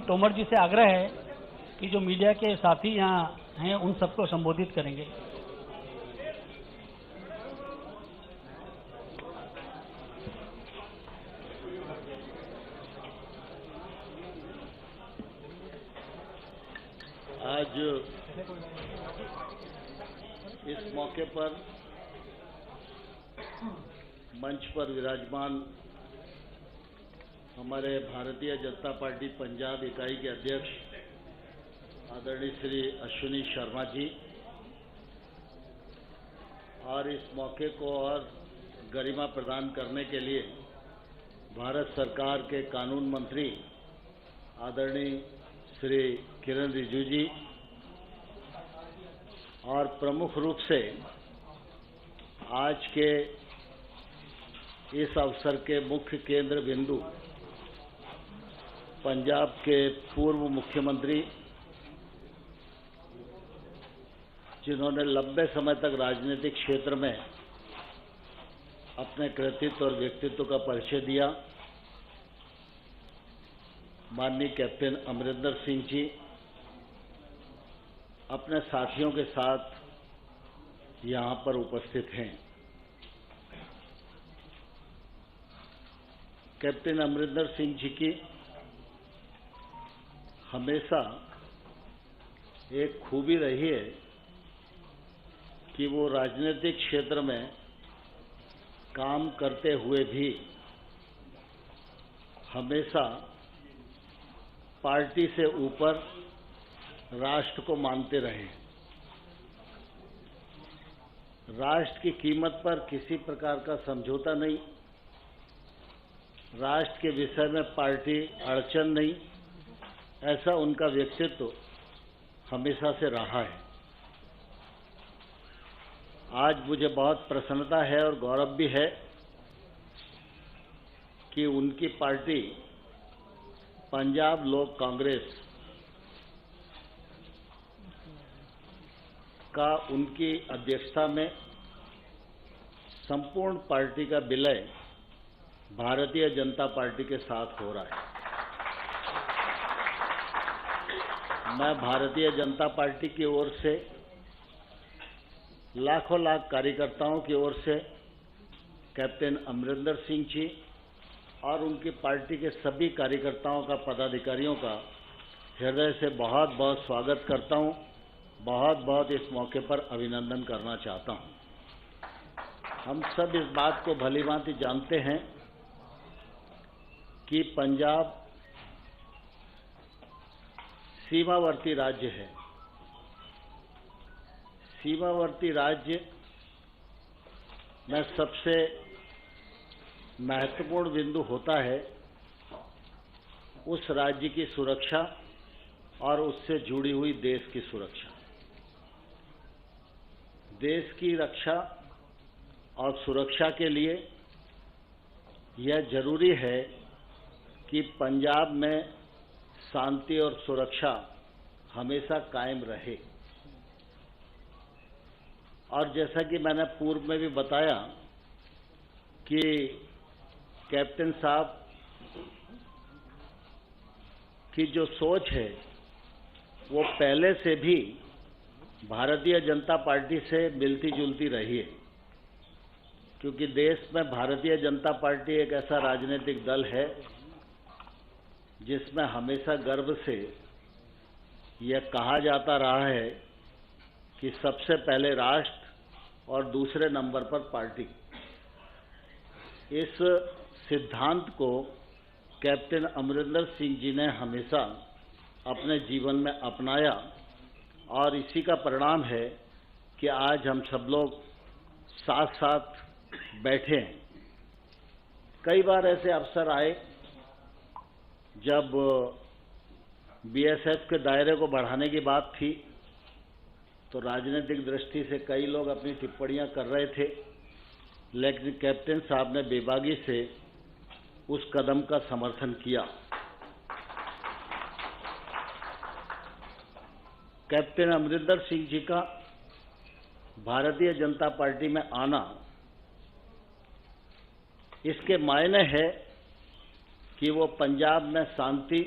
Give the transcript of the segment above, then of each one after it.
तोमर जी से आग्रह है कि जो मीडिया के साथी यहाँ हैं उन सबको संबोधित करेंगे। आज इस मौके पर मंच पर विराजमान हमारे भारतीय जनता पार्टी पंजाब इकाई के अध्यक्ष आदरणीय श्री अश्विनी शर्मा जी और इस मौके को और गरिमा प्रदान करने के लिए भारत सरकार के कानून मंत्री आदरणीय श्री किरण रिजिजू जी और प्रमुख रूप से आज के इस अवसर के मुख्य केंद्र बिंदु पंजाब के पूर्व मुख्यमंत्री जिन्होंने लंबे समय तक राजनीतिक क्षेत्र में अपने कृतित्व और व्यक्तित्व का परिचय दिया, माननीय कैप्टन अमरिंदर सिंह जी अपने साथियों के साथ यहाँ पर उपस्थित हैं। कैप्टन अमरिंदर सिंह जी की हमेशा एक खूबी रही है कि वो राजनीतिक क्षेत्र में काम करते हुए भी हमेशा पार्टी से ऊपर राष्ट्र को मानते रहे। राष्ट्र की कीमत पर किसी प्रकार का समझौता नहीं, राष्ट्र के विषय में पार्टी अड़चन नहीं, ऐसा उनका व्यक्तित्व हमेशा से रहा है। आज मुझे बहुत प्रसन्नता है और गौरव भी है कि उनकी पार्टी पंजाब लोक कांग्रेस का उनकी अध्यक्षता में संपूर्ण पार्टी का विलय भारतीय जनता पार्टी के साथ हो रहा है। मैं भारतीय जनता पार्टी की ओर से लाखों लाख कार्यकर्ताओं की ओर से कैप्टन अमरिंदर सिंह जी और उनकी पार्टी के सभी कार्यकर्ताओं का, पदाधिकारियों का हृदय से बहुत बहुत स्वागत करता हूं, बहुत बहुत इस मौके पर अभिनंदन करना चाहता हूं। हम सब इस बात को भलीभांति जानते हैं कि पंजाब सीमावर्ती राज्य है। सीमावर्ती राज्य में सबसे महत्वपूर्ण बिंदु होता है उस राज्य की सुरक्षा और उससे जुड़ी हुई देश की सुरक्षा। देश की रक्षा और सुरक्षा के लिए यह जरूरी है कि पंजाब में शांति और सुरक्षा हमेशा कायम रहे। और जैसा कि मैंने पूर्व में भी बताया कि कैप्टन साहब की जो सोच है वो पहले से भी भारतीय जनता पार्टी से मिलती जुलती रही है, क्योंकि देश में भारतीय जनता पार्टी एक ऐसा राजनीतिक दल है जिसमें हमेशा गर्व से यह कहा जाता रहा है कि सबसे पहले राष्ट्र और दूसरे नंबर पर पार्टी। इस सिद्धांत को कैप्टन अमरिंदर सिंह जी ने हमेशा अपने जीवन में अपनाया और इसी का परिणाम है कि आज हम सब लोग साथ साथ बैठे हैं। कई बार ऐसे अवसर आए जब बीएसएफ के दायरे को बढ़ाने की बात थी तो राजनीतिक दृष्टि से कई लोग अपनी टिप्पणियां कर रहे थे, लेकिन कैप्टन साहब ने बेबागी से उस कदम का समर्थन किया। कैप्टन अमरिंदर सिंह जी का भारतीय जनता पार्टी में आना, इसके मायने है कि वो पंजाब में शांति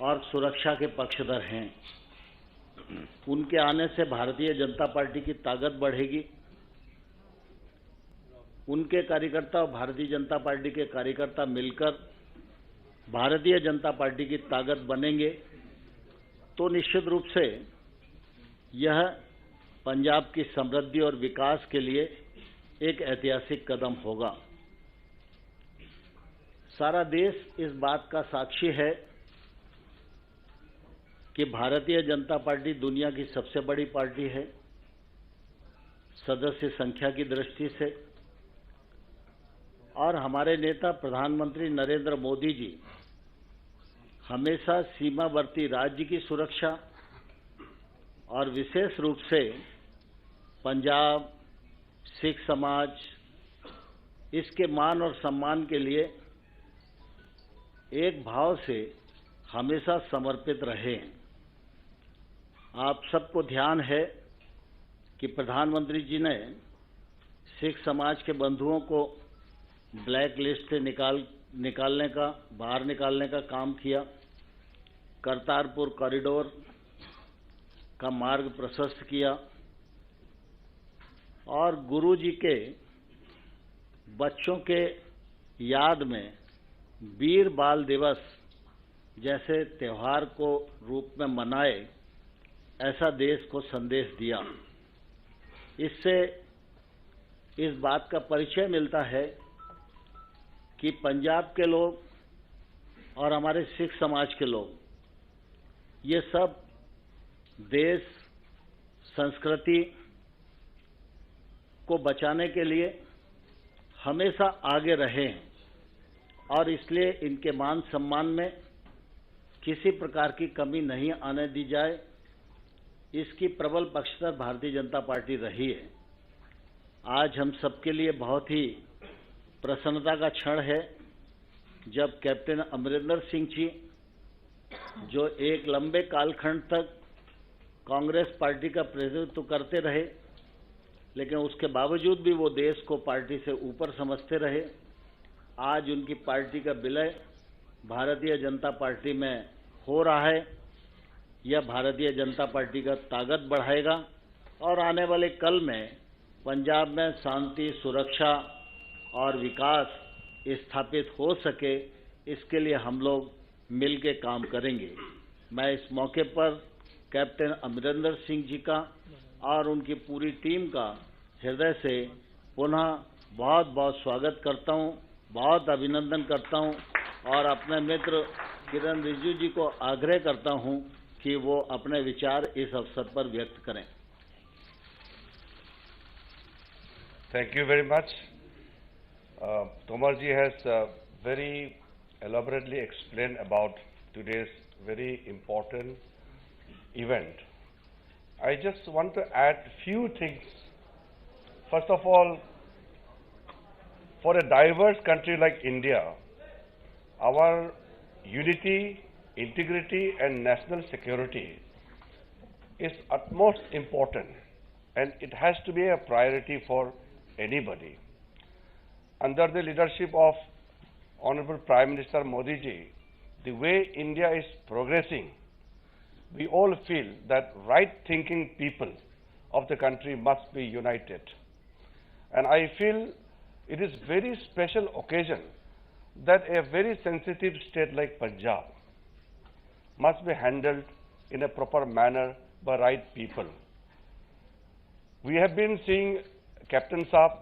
और सुरक्षा के पक्षधर हैं। उनके आने से भारतीय जनता पार्टी की ताकत बढ़ेगी। उनके कार्यकर्ता और भारतीय जनता पार्टी के कार्यकर्ता मिलकर भारतीय जनता पार्टी की ताकत बनेंगे तो निश्चित रूप से यह पंजाब की समृद्धि और विकास के लिए एक ऐतिहासिक कदम होगा। सारा देश इस बात का साक्षी है कि भारतीय जनता पार्टी दुनिया की सबसे बड़ी पार्टी है सदस्य संख्या की दृष्टि से, और हमारे नेता प्रधानमंत्री नरेंद्र मोदी जी हमेशा सीमावर्ती राज्य की सुरक्षा और विशेष रूप से पंजाब सिख समाज, इसके मान और सम्मान के लिए एक भाव से हमेशा समर्पित रहे। आप सबको ध्यान है कि प्रधानमंत्री जी ने सिख समाज के बंधुओं को ब्लैक लिस्ट से बाहर निकालने का काम किया, करतारपुर कॉरिडोर का मार्ग प्रशस्त किया और गुरु जी के बच्चों के याद में वीर बाल दिवस जैसे त्योहार को रूप में मनाए, ऐसा देश को संदेश दिया। इससे इस बात का परिचय मिलता है कि पंजाब के लोग और हमारे सिख समाज के लोग ये सब देश संस्कृति को बचाने के लिए हमेशा आगे रहे हैं और इसलिए इनके मान सम्मान में किसी प्रकार की कमी नहीं आने दी जाए, इसकी प्रबल पक्षधर भारतीय जनता पार्टी रही है। आज हम सबके लिए बहुत ही प्रसन्नता का क्षण है जब कैप्टन अमरिंदर सिंह जी, जो एक लंबे कालखंड तक कांग्रेस पार्टी का प्रतिनिधित्व करते रहे, लेकिन उसके बावजूद भी वो देश को पार्टी से ऊपर समझते रहे, आज उनकी पार्टी का विलय भारतीय जनता पार्टी में हो रहा है। यह भारतीय जनता पार्टी का ताकत बढ़ाएगा और आने वाले कल में पंजाब में शांति, सुरक्षा और विकास स्थापित हो सके, इसके लिए हम लोग मिलकर काम करेंगे। मैं इस मौके पर कैप्टन अमरिंदर सिंह जी का और उनकी पूरी टीम का हृदय से पुनः बहुत बहुत स्वागत करता हूं, बहुत अभिनंदन करता हूं और अपने मित्र किरण रिजिजू जी को आग्रह करता हूं कि वो अपने विचार इस अवसर पर व्यक्त करें। Thank you very much. Tomar ji has very elaborately explained about today's very important event. I just want to add few things. First of all, for a diverse country like India, our unity, integrity and national security is utmost important, and it has to be a priority for anybody. Under the leadership of Honorable Prime Minister Modi ji, the way India is progressing, we all feel that right-thinking people of the country must be united. And I feel it is very special occasion that a very sensitive state like Punjab must be handled in a proper manner by right people. We have been seeing Captain Saab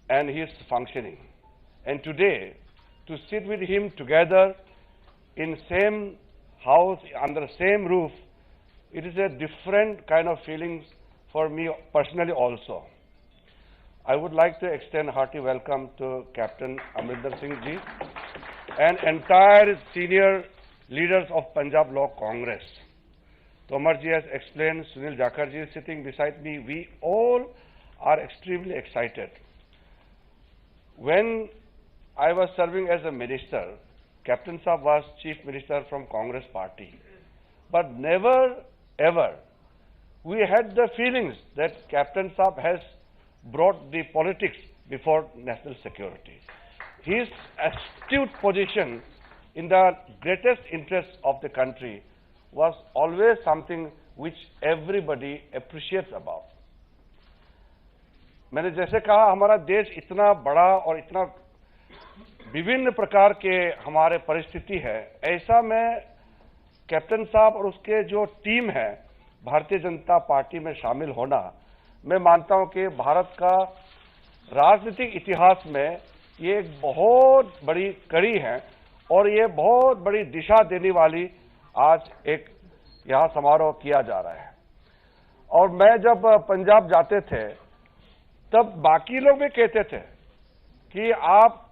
and his functioning, and today to sit with him together in same house, under same roof, it is a different kind of feelings for me personally also. I would like to extend hearty welcome to Captain Amrinder Singh ji and entire senior leaders of Punjab Law Congress. Tomar ji has explained, Sunil Jakhar ji is sitting beside me. We all are extremely excited. When I was serving as a minister, Captain Saab was Chief Minister from Congress Party. But never ever we had the feelings that Captain Saab has brought the politics before national security. His astute position in the greatest interest of the country was always something which everybody appreciates about. मैंने जैसे कहा, हमारा देश इतना बड़ा और इतना विभिन्न प्रकार के हमारे परिस्थिति है, ऐसा में कैप्टन साहब और उसके जो टीम है भारतीय जनता पार्टी में शामिल होना, मैं मानता हूं कि भारत का राजनीतिक इतिहास में ये एक बहुत बड़ी कड़ी है और ये बहुत बड़ी दिशा देने वाली आज एक यहाँ समारोह किया जा रहा है। और मैं जब पंजाब जाते थे तब बाकी लोग भी कहते थे कि आप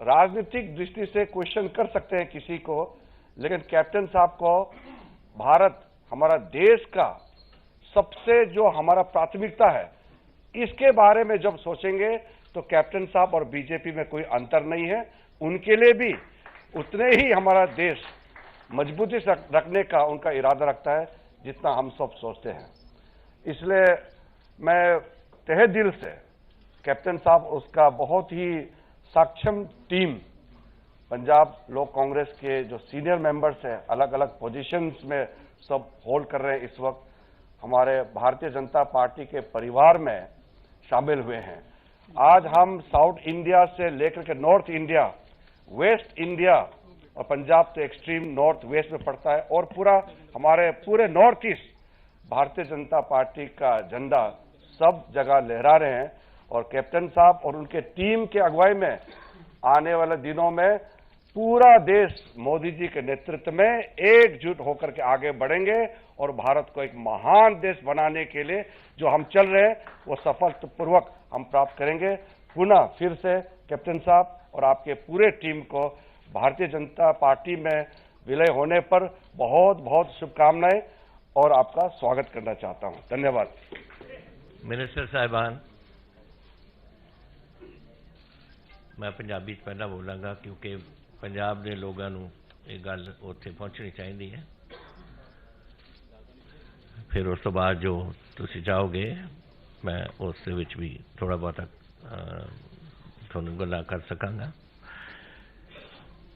राजनीतिक दृष्टि से क्वेश्चन कर सकते हैं किसी को, लेकिन कैप्टन साहब को भारत, हमारा देश का सबसे जो हमारा प्राथमिकता है, इसके बारे में जब सोचेंगे तो कैप्टन साहब और बीजेपी में कोई अंतर नहीं है। उनके लिए भी उतने ही हमारा देश मजबूती से रखने का उनका इरादा रखता है जितना हम सब सोचते हैं। इसलिए मैं तहे दिल से कैप्टन साहब, उसका बहुत ही सक्षम टीम, पंजाब लोक कांग्रेस के जो सीनियर मेंबर्स हैं, अलग अलग पोजीशंस में सब होल्ड कर रहे हैं, इस वक्त हमारे भारतीय जनता पार्टी के परिवार में शामिल हुए हैं। आज हम साउथ इंडिया से लेकर के नॉर्थ इंडिया, वेस्ट इंडिया और पंजाब तो एक्सट्रीम नॉर्थ वेस्ट में पड़ता है और पूरा हमारे पूरे north east Bharatiya Janata party का झंडा सब जगह लहरा रहे हैं। और कैप्टन साहब और उनके टीम के अगुवाई में आने वाले दिनों में पूरा देश मोदी जी के नेतृत्व में एकजुट होकर के आगे बढ़ेंगे और भारत को एक महान देश बनाने के लिए जो हम चल रहे हैं वो सफलतापूर्वक हम प्राप्त करेंगे। पुनः फिर से कैप्टन साहब और आपके पूरे टीम को भारतीय जनता पार्टी में विलय होने पर बहुत बहुत शुभकामनाएं और आपका स्वागत करना चाहता हूं। धन्यवाद। मिनिस्टर साहिबान, मैं पंजाबी पहला बोलांगा क्योंकि पंजाब के लोगों को ये गल उत्थे पहुंचनी चाहिए है। फिर उस तो बाद जो तुसी चाहोगे मैं उस विच भी थोड़ा बहुत थोड़ी गल्लां कर सकांगा।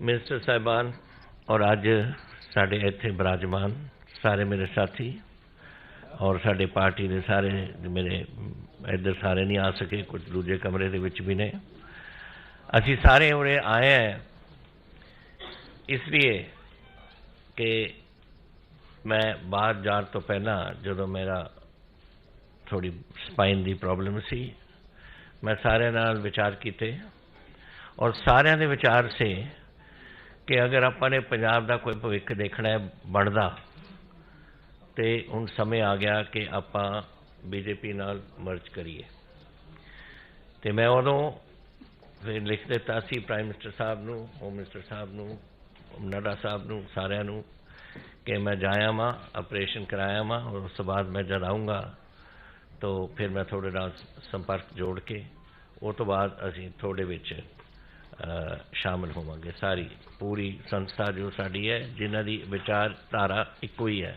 मिनिस्टर साहिबान और अज साडे इत्थे विराजमान सारे मेरे साथी और साडे पार्टी के सारे मेरे इधर सारे नहीं आ सके, कुछ दूजे कमरे दे विच भी ने। असी सारे उरे आए हैं इसलिए कि मैं बाहर जाने तो पहला जो मेरा थोड़ी स्पाइन की प्रॉब्लम सी, मैं सारे नाल विचार किए और सारे दे विचार से कि अगर अपने पंजाब का कोई भविष्य देखना है बनता तो हुण समय आ गया कि आप बीजेपी नाल मर्ज करिए। तो मैं उदों फिर लिख दिता सी प्राइम मिनिस्टर साहब नूं, होम मिनिस्टर साहब नूं, नड्डा साहब नूं, सारिਆਂ नूं कि मैं जाया वां, ऑपरेशन कराया वां और उस बाद मैं जब आऊँगा तो फिर मैं थोड़े नाल संपर्क जोड़ के वो तो बाद असीं थोड़े विच शामिल होवांगे। सारी पूरी संस्था जो साडी है जिन्हां दी विचारधारा इक्को ही है।